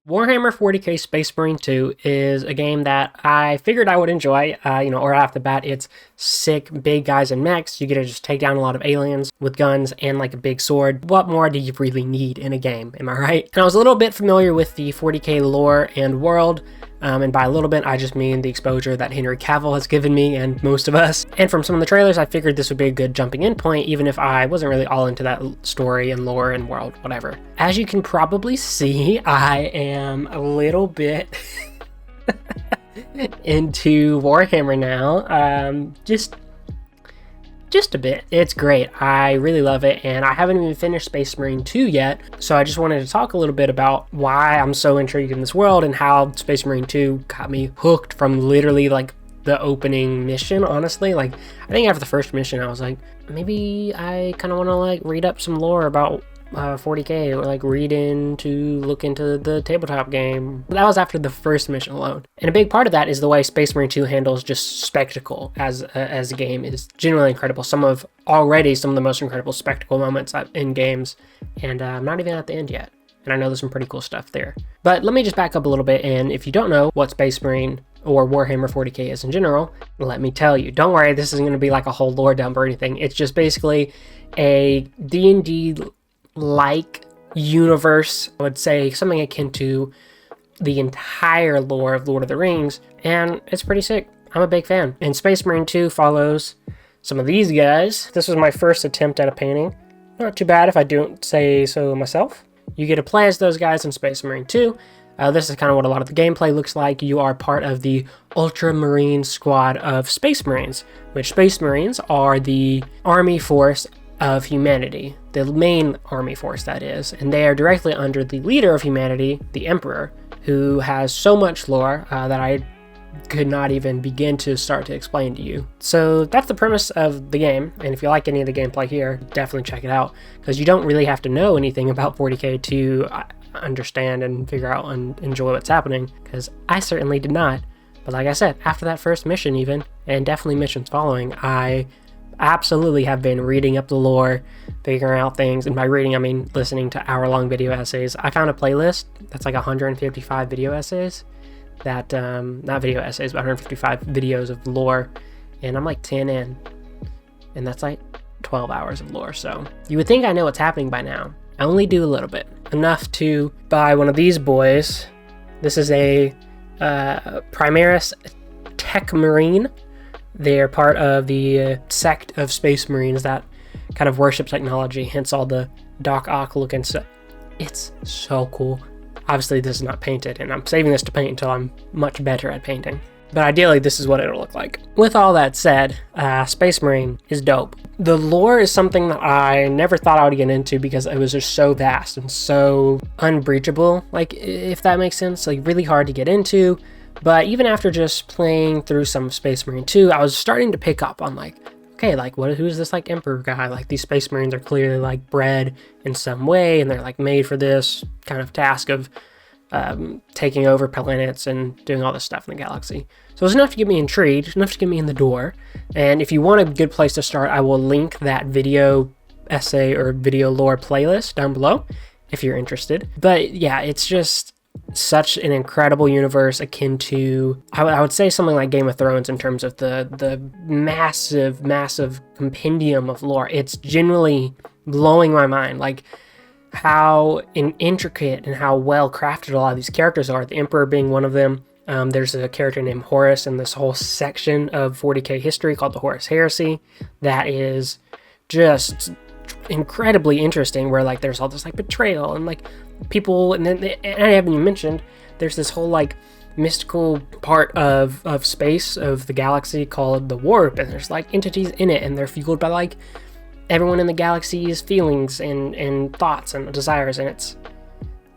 Warhammer 40k Space Marine 2 is a game that I figured I would enjoy, or off the bat, it's sick, big guys and mechs. You get to just take down a lot of aliens with guns and like a big sword. What more do you really need in a game, am I right? And I was a little bit familiar with the 40k lore and world, and by a little bit, I just mean the exposure that Henry Cavill has given me and most of us. And from some of the trailers, I figured this would be a good jumping in point, even if I wasn't really all into that story and lore and world, whatever. As you can probably see, I am a little bit into Warhammer now. Just a bit. It's great. I really love it, and I haven't even finished Space Marine 2 yet, so I just wanted to talk a little bit about why I'm so intrigued in this world and how Space Marine 2 got me hooked from literally like the opening mission, honestly. Like, I think after the first mission, I was like, maybe I kind of want to like read up some lore about 40k, or like look into the tabletop game. That was after the first mission alone. And a big part of that is the way Space Marine 2 handles just spectacle as a game is genuinely incredible. Some of the most incredible spectacle moments in games, and I'm not even at the end yet. And I know there's some pretty cool stuff there. But let me just back up a little bit, and if you don't know what Space Marine or Warhammer 40k is in general, let me tell you. Don't worry, this isn't going to be like a whole lore dump or anything. It's just basically a D&D like universe. I would say something akin to the entire lore of Lord of the Rings, and it's pretty sick. I'm a big fan. And Space Marine 2 follows some of these guys. This was my first attempt at a painting. Not too bad if I don't say so myself. You get to play as those guys in Space Marine 2. This is kind of what a lot of the gameplay looks like. You are part of the Ultramarine squad of Space Marines, which Space Marines are the army force of humanity, the main army force that is, and they are directly under the leader of humanity, the Emperor, who has so much lore that I could not even begin to start to explain to you. So that's the premise of the game, and if you like any of the gameplay here, definitely check it out, because you don't really have to know anything about 40k to understand and figure out and enjoy what's happening, because I certainly did not. But like I said, after that first mission even, and definitely missions following, I absolutely have been reading up the lore, figuring out things, and by reading I mean listening to hour-long video essays. I found a playlist that's like 155 video essays that not video essays, but 155 videos of lore, and I'm like 10 in, and that's like 12 hours of lore. So you would think I know what's happening by now. I only do a little bit, enough to buy one of these boys. This is a Primaris Tech Marine. They're part of the sect of Space Marines that kind of worship technology, hence all the Doc Ock looking stuff. It's so cool. Obviously, this is not painted, and I'm saving this to paint until I'm much better at painting. But ideally, this is what it'll look like. With all that said, Space Marine is dope. The lore is something that I never thought I would get into because it was just so vast and so unbreachable, like, if that makes sense. Like, really hard to get into. But even after just playing through some of Space Marine 2, I was starting to pick up on like, okay, like who's this like Emperor guy? Like, these Space Marines are clearly like bred in some way, and they're like made for this kind of task of taking over planets and doing all this stuff in the galaxy. So it was enough to get me intrigued, enough to get me in the door. And if you want a good place to start, I will link that video essay or video lore playlist down below if you're interested. But yeah, it's just such an incredible universe, akin to, I would say something like Game of Thrones in terms of the massive compendium of lore. It's genuinely blowing my mind, like how intricate and how well crafted a lot of these characters are. The Emperor being one of them. There's a character named Horus in this whole section of 40k history called the Horus Heresy that is just incredibly interesting, where like there's all this like betrayal and like people, and then and I haven't even mentioned there's this whole like mystical part of space, of the galaxy, called the warp, and there's like entities in it, and they're fueled by like everyone in the galaxy's feelings and thoughts and desires, and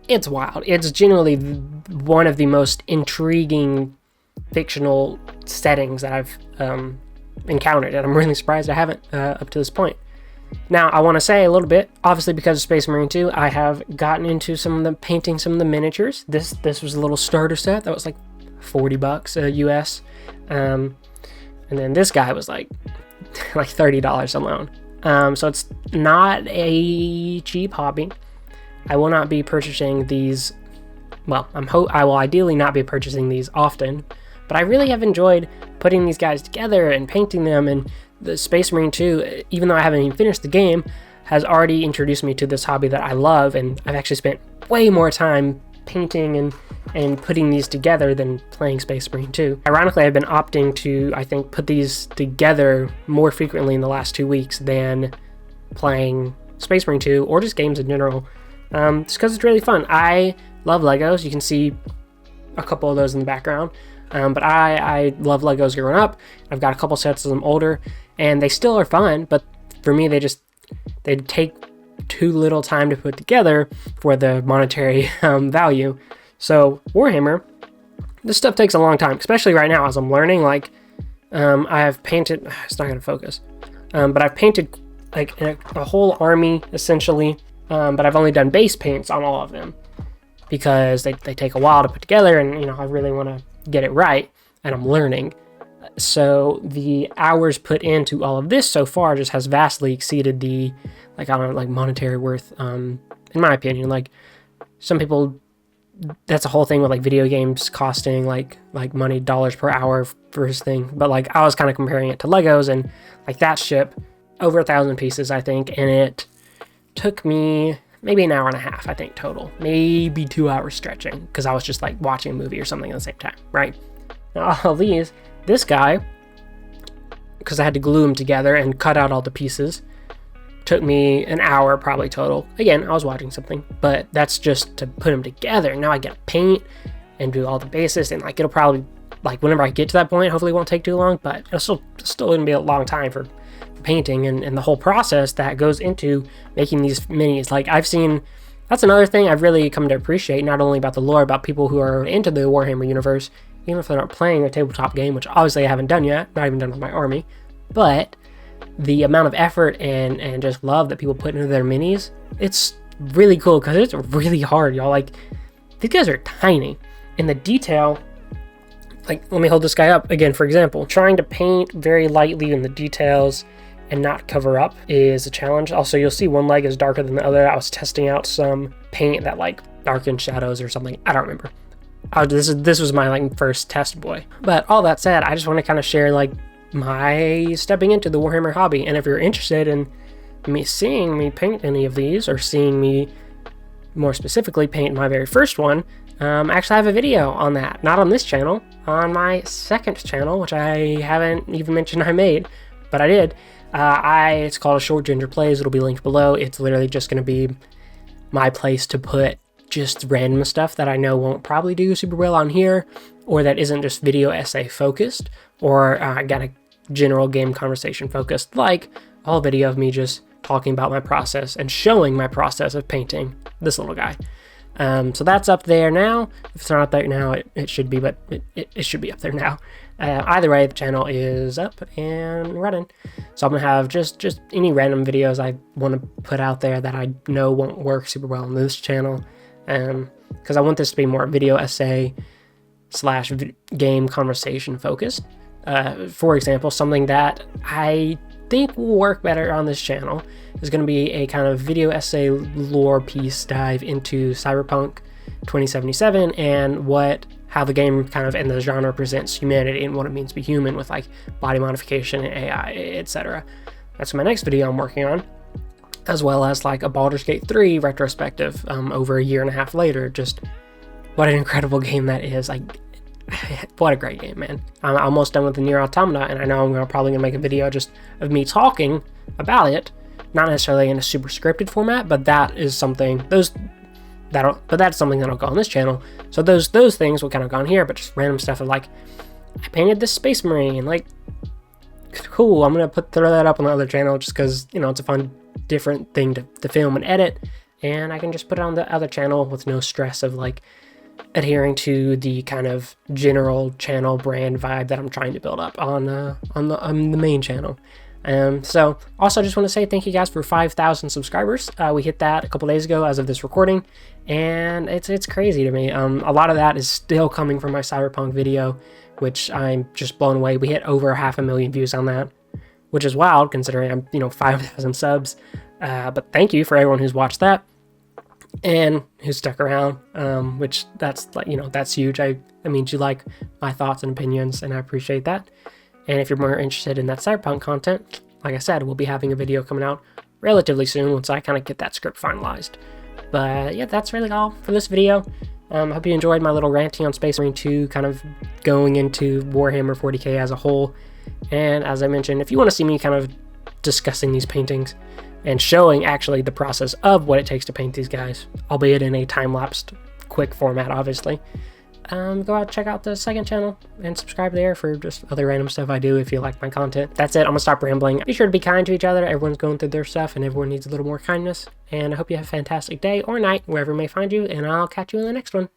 it's wild. It's generally one of the most intriguing fictional settings that I've encountered, and I'm really surprised I haven't up to this point. Now, I want to say a little bit, obviously because of Space Marine 2, I have gotten into painting some of the miniatures. This was a little starter set that was like $40 US. And then this guy was like $30 alone. So it's not a cheap hobby. I will not be purchasing these well, I will ideally not be purchasing these often, but I really have enjoyed putting these guys together and painting them. And the Space Marine 2, even though I haven't even finished the game, has already introduced me to this hobby that I love, and I've actually spent way more time painting and putting these together than playing Space Marine 2. Ironically, I've been opting to, I think, put these together more frequently in the last 2 weeks than playing Space Marine 2 or just games in general, just because it's really fun. I love Legos. You can see a couple of those in the background, but I love Legos growing up. I've got a couple sets of them older, and they still are fun, but for me, they take too little time to put together for the monetary value. So Warhammer, this stuff takes a long time, especially right now as I'm learning. Like, I have painted, it's not gonna focus, but I've painted like a whole army essentially, but I've only done base paints on all of them because they take a while to put together, and I really want to get it right, and I'm learning. So the hours put into all of this so far just has vastly exceeded the, like, I don't know, like monetary worth, in my opinion. Like, some people, that's a whole thing with like video games costing like money, dollars per hour first thing. But like, I was kind of comparing it to Legos, and like that ship, over 1,000 pieces, I think, and it took me maybe an hour and a half, I think, total. Maybe 2 hours stretching, because I was just like watching a movie or something at the same time, right? Now all these, this guy, because I had to glue them together and cut out all the pieces, took me an hour probably total. Again, I was watching something, but that's just to put them together. Now I gotta paint and do all the bases, and like it'll probably, like whenever I get to that point, hopefully it won't take too long, but it'll still gonna be a long time for painting and the whole process that goes into making these minis. Like, I've seen, that's another thing I've really come to appreciate, not only about the lore, about people who are into the Warhammer universe, even if they're not playing a tabletop game, which obviously I haven't done yet, not even done with my army, but the amount of effort and just love that people put into their minis, it's really cool, because it's really hard, y'all. Like, these guys are tiny, and the detail, like, let me hold this guy up again, for example. Trying to paint very lightly in the details and not cover up is a challenge. Also, you'll see one leg is darker than the other. I was testing out some paint that like darkened shadows or something. I don't remember. This was my like first test boy. But all that said, I just want to kind of share like my stepping into the Warhammer hobby. And if you're interested in seeing me paint any of these, or seeing me more specifically paint my very first one, actually I have a video on that. Not on this channel, on my second channel, which I haven't even mentioned I made, but I did. It's called A Short Ginger Plays. It'll be linked below. It's literally just going to be my place to put just random stuff that I know won't probably do super well on here, or that isn't just video essay focused, or got a general game conversation focused, like a whole video of me just talking about my process and showing my process of painting this little guy. So that's up there now. If it's not up there now, it should be, but it should be up there now. Either way, the channel is up and running. So I'm gonna have just any random videos I want to put out there that I know won't work super well on this channel, because I want this to be more video essay / game conversation focused. For example, something that I think will work better on this channel is going to be a kind of video essay lore piece dive into Cyberpunk 2077 and how the game kind of and the genre presents humanity and what it means to be human, with like body modification and AI, etc. That's my next video I'm working on, as well as like a Baldur's Gate 3 retrospective over a year and a half later. Just what an incredible game that is. Like, what a great game, man. I'm almost done with the Nier Automata, and I know I'm probably gonna make a video just of me talking about it, not necessarily in a super scripted format, but that is something that's something that'll go on this channel. So those things will kind of go on here, but just random stuff of like, I painted this Space Marine, like, cool. I'm gonna throw that up on the other channel just because it's a fun, different thing to film and edit, and I can just put it on the other channel with no stress of like adhering to the kind of general channel brand vibe that I'm trying to build up on the main channel. So also I just want to say thank you guys for 5,000 subscribers. We hit that a couple days ago as of this recording, and it's crazy to me. A lot of that is still coming from my Cyberpunk video, which I'm just blown away. We hit over 500,000 views on that, which is wild considering I'm 5,000 subs. But thank you for everyone who's watched that. and who stuck around, which that's like, that's huge. I means you like my thoughts and opinions, and I appreciate that. And if you're more interested in that cyberpunk content, like I said, we'll be having a video coming out relatively soon once I kind of get that script finalized. But yeah, that's really all for this video. I hope you enjoyed my little ranting on Space Marine 2, kind of going into Warhammer 40k as a whole. And as I mentioned, if you want to see me kind of discussing these paintings and showing actually the process of what it takes to paint these guys, albeit in a time-lapsed, quick format, obviously, go out, check out the second channel, and subscribe there for just other random stuff I do if you like my content. That's it. I'm gonna stop rambling. Be sure to be kind to each other. Everyone's going through their stuff, and everyone needs a little more kindness. And I hope you have a fantastic day or night, wherever it may find you, and I'll catch you in the next one.